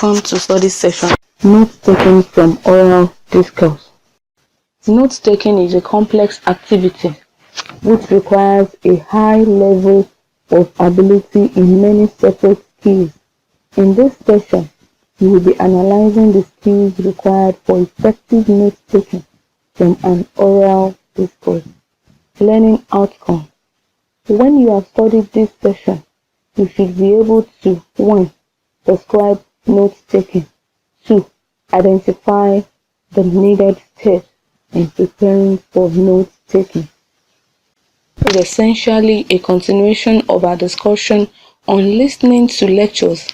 Welcome to study session. Note taking from oral discourse. Note taking is a complex activity which requires a high level of ability in many separate skills. In this session, we will be analyzing the skills required for effective note taking from an oral discourse. Learning outcome. When you have studied this session, you should be able to 1. Prescribe note-taking. 2. Identify the needed steps in preparing for note-taking. It is essentially a continuation of our discussion on listening to lectures.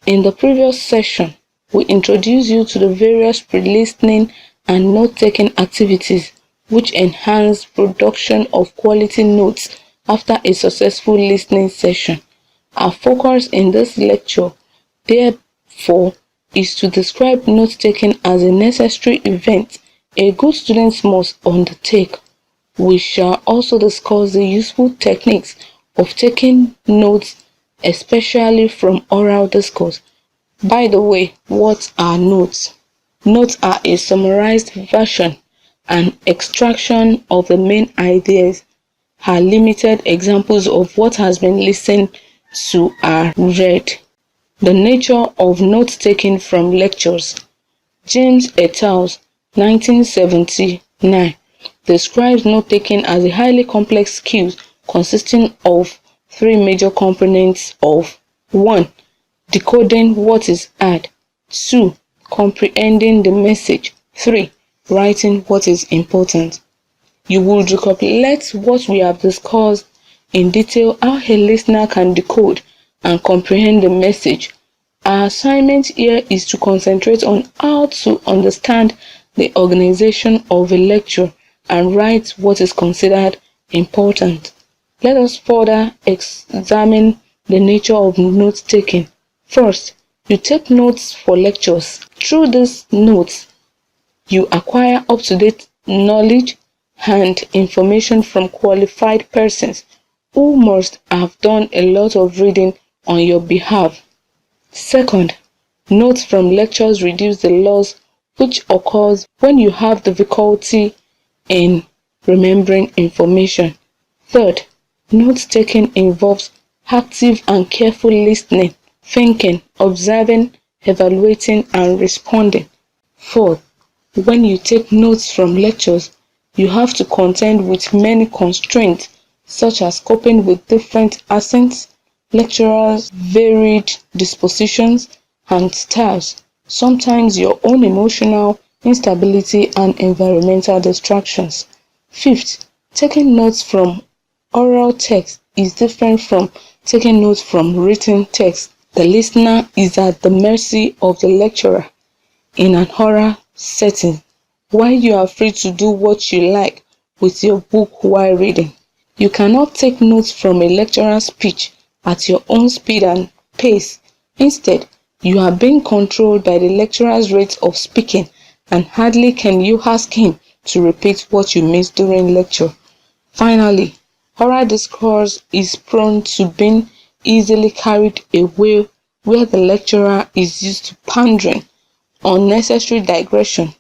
In the previous session, we introduced you to the various pre-listening and note-taking activities which enhance production of quality notes after a successful listening session. Our focus in this lecture, therefore, is to describe note-taking as a necessary event a good student must undertake. We shall also discuss the useful techniques of taking notes, especially from oral discourse. By the way, what are notes? Notes are a summarized version and extraction of the main ideas. Are limited examples of what has been listened to are read. The nature of note-taking from lectures. James et al. 1979 describes note-taking as a highly complex skill consisting of 3 major components of 1. Decoding what is heard. 2. Comprehending the message. 3. Writing what is important. You will recapitulate what we have discussed in detail, how a listener can decode and comprehend the message. Our assignment here is to concentrate on how to understand the organization of a lecture and write what is considered important. Let us further examine the nature of note-taking. First, you take notes for lectures. Through these notes, you acquire up-to-date knowledge and information from qualified persons who must have done a lot of reading on your behalf. Second, notes from lectures reduce the loss which occurs when you have difficulty in remembering information. Third, note-taking involves active and careful listening, thinking, observing, evaluating, and responding. Fourth, when you take notes from lectures, you have to contend with many constraints, such as coping with different accents, lecturers' varied dispositions and styles, sometimes your own emotional instability and environmental distractions. Fifth, taking notes from oral text is different from taking notes from written text. The listener is at the mercy of the lecturer in an oral setting, while you are free to do what you like with your book while reading. You cannot take notes from a lecturer's speech at your own speed and pace. Instead, you are being controlled by the lecturer's rate of speaking, and hardly can you ask him to repeat what you missed during lecture. Finally, oral discourse is prone to being easily carried away where the lecturer is used to pandering, unnecessary digression,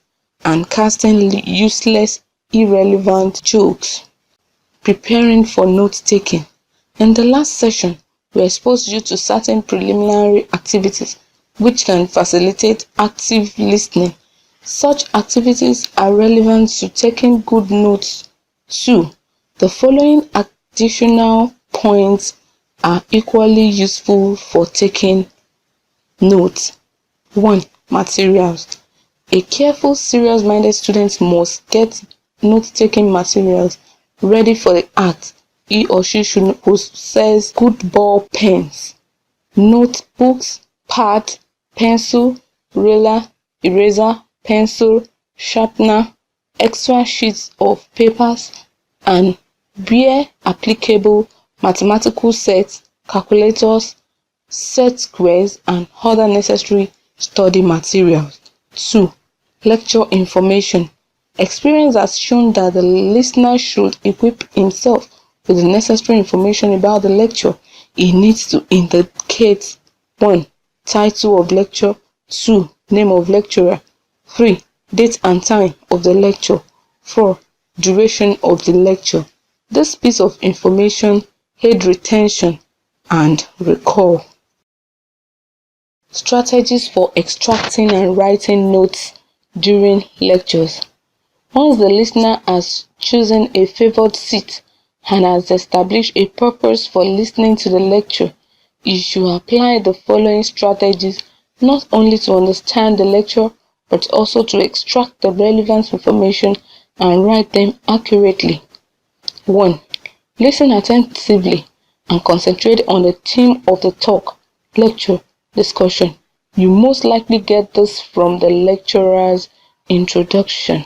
and casting useless, irrelevant jokes. Preparing for note-taking. In the last session, we exposed you to certain preliminary activities which can facilitate active listening. Such activities are relevant to taking good notes too. The following additional points are equally useful for taking notes. 1. Materials. A careful, serious-minded student must get note-taking materials ready for the act. He or she should possess good ball pens, notebooks, pad, pencil, ruler, eraser, pencil, sharpener, extra sheets of papers, and where applicable, mathematical sets, calculators, set squares, and other necessary study materials. 2. Lecture information. Experience has shown that the listener should equip himself with the necessary information about the lecture. He needs to indicate 1. Title of lecture. 2. Name of lecturer. 3. Date and time of the lecture. 4. Duration of the lecture. This piece of information aid retention and recall. Strategies for extracting and writing notes during lectures. Once the listener has chosen a favored seat and has established a purpose for listening to the lecture, you should apply the following strategies not only to understand the lecture but also to extract the relevant information and write them accurately. 1. Listen attentively and concentrate on the theme of the talk, lecture, discussion. You most likely get this from the lecturer's introduction.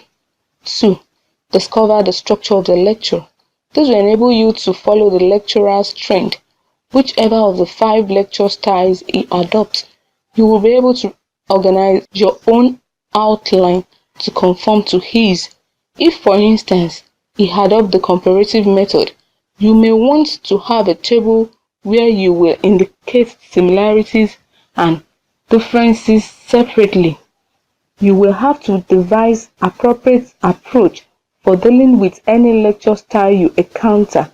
2. Discover the structure of the lecture. This will enable you to follow the lecturer's trend. Whichever of the 5 lecture styles he adopts, you will be able to organize your own outline to conform to his. If, for instance, he adopts the comparative method, you may want to have a table where you will indicate similarities and differences separately. You will have to devise appropriate approach for dealing with any lecture style you encounter.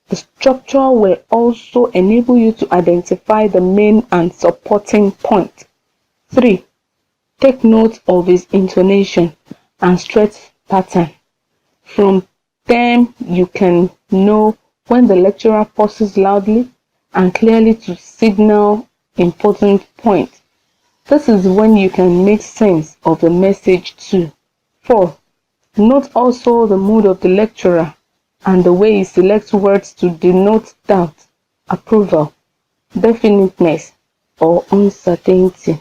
The structure will also enable you to identify the main and supporting point. 3. Take note of his intonation and stress pattern. From them, you can know when the lecturer pauses loudly and clearly to signal important points. This is when you can make sense of the message too. 4. Note also the mood of the lecturer and the way he selects words to denote doubt, approval, definiteness, or uncertainty.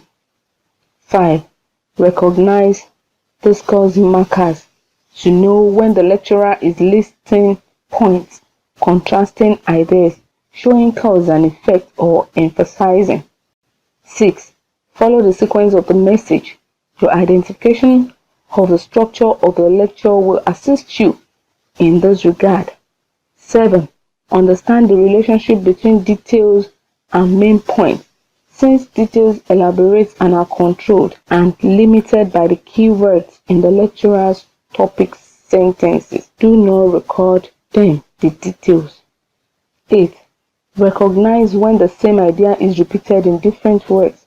5. Recognize discourse markers to know when the lecturer is listing points, contrasting ideas, showing cause and effect, or emphasizing. 6. Follow the sequence of the message. Your identification of the structure of the lecture will assist you in this regard. 7. Understand the relationship between details and main points. Since details elaborate and are controlled and limited by the keywords in the lecturer's topic sentences, do not record them, the details. 8. Recognize when the same idea is repeated in different words.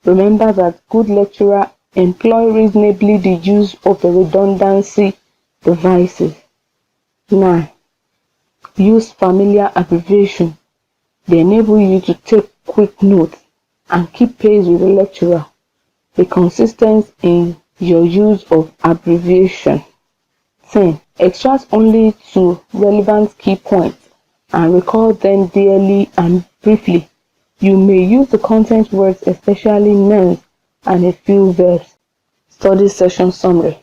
Remember that good lecturers employ reasonably the use of the redundancy devices. 9. Use familiar abbreviation. They enable you to take quick notes and keep pace with the lecturer. Be consistent in your use of abbreviation. 10. Extract only to relevant key points and recall them dearly and briefly. You may use the content words, especially nouns, and a few verbs. Study session summary.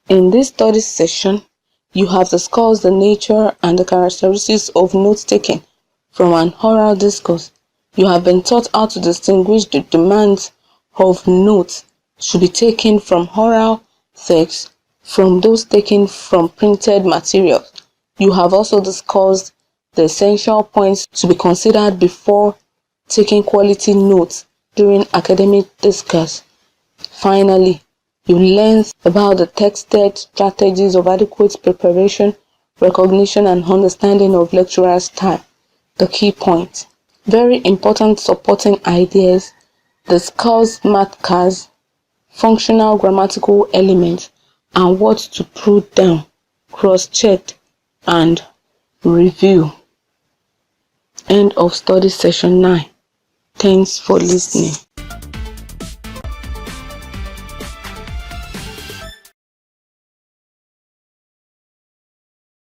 In this study session, you have discussed the nature and the characteristics of note-taking from an oral discourse. You have been taught how to distinguish the demands of notes to be taken from oral text from those taken from printed materials. You have also discussed the essential points to be considered before taking quality notes during academic discourse. Finally, you learned about the texted strategies of adequate preparation, recognition, and understanding of lecturer style. The key points. Very important supporting ideas, discuss markers, functional grammatical elements, and what to put down, cross-check, and review. End of study session 9. Thanks for listening.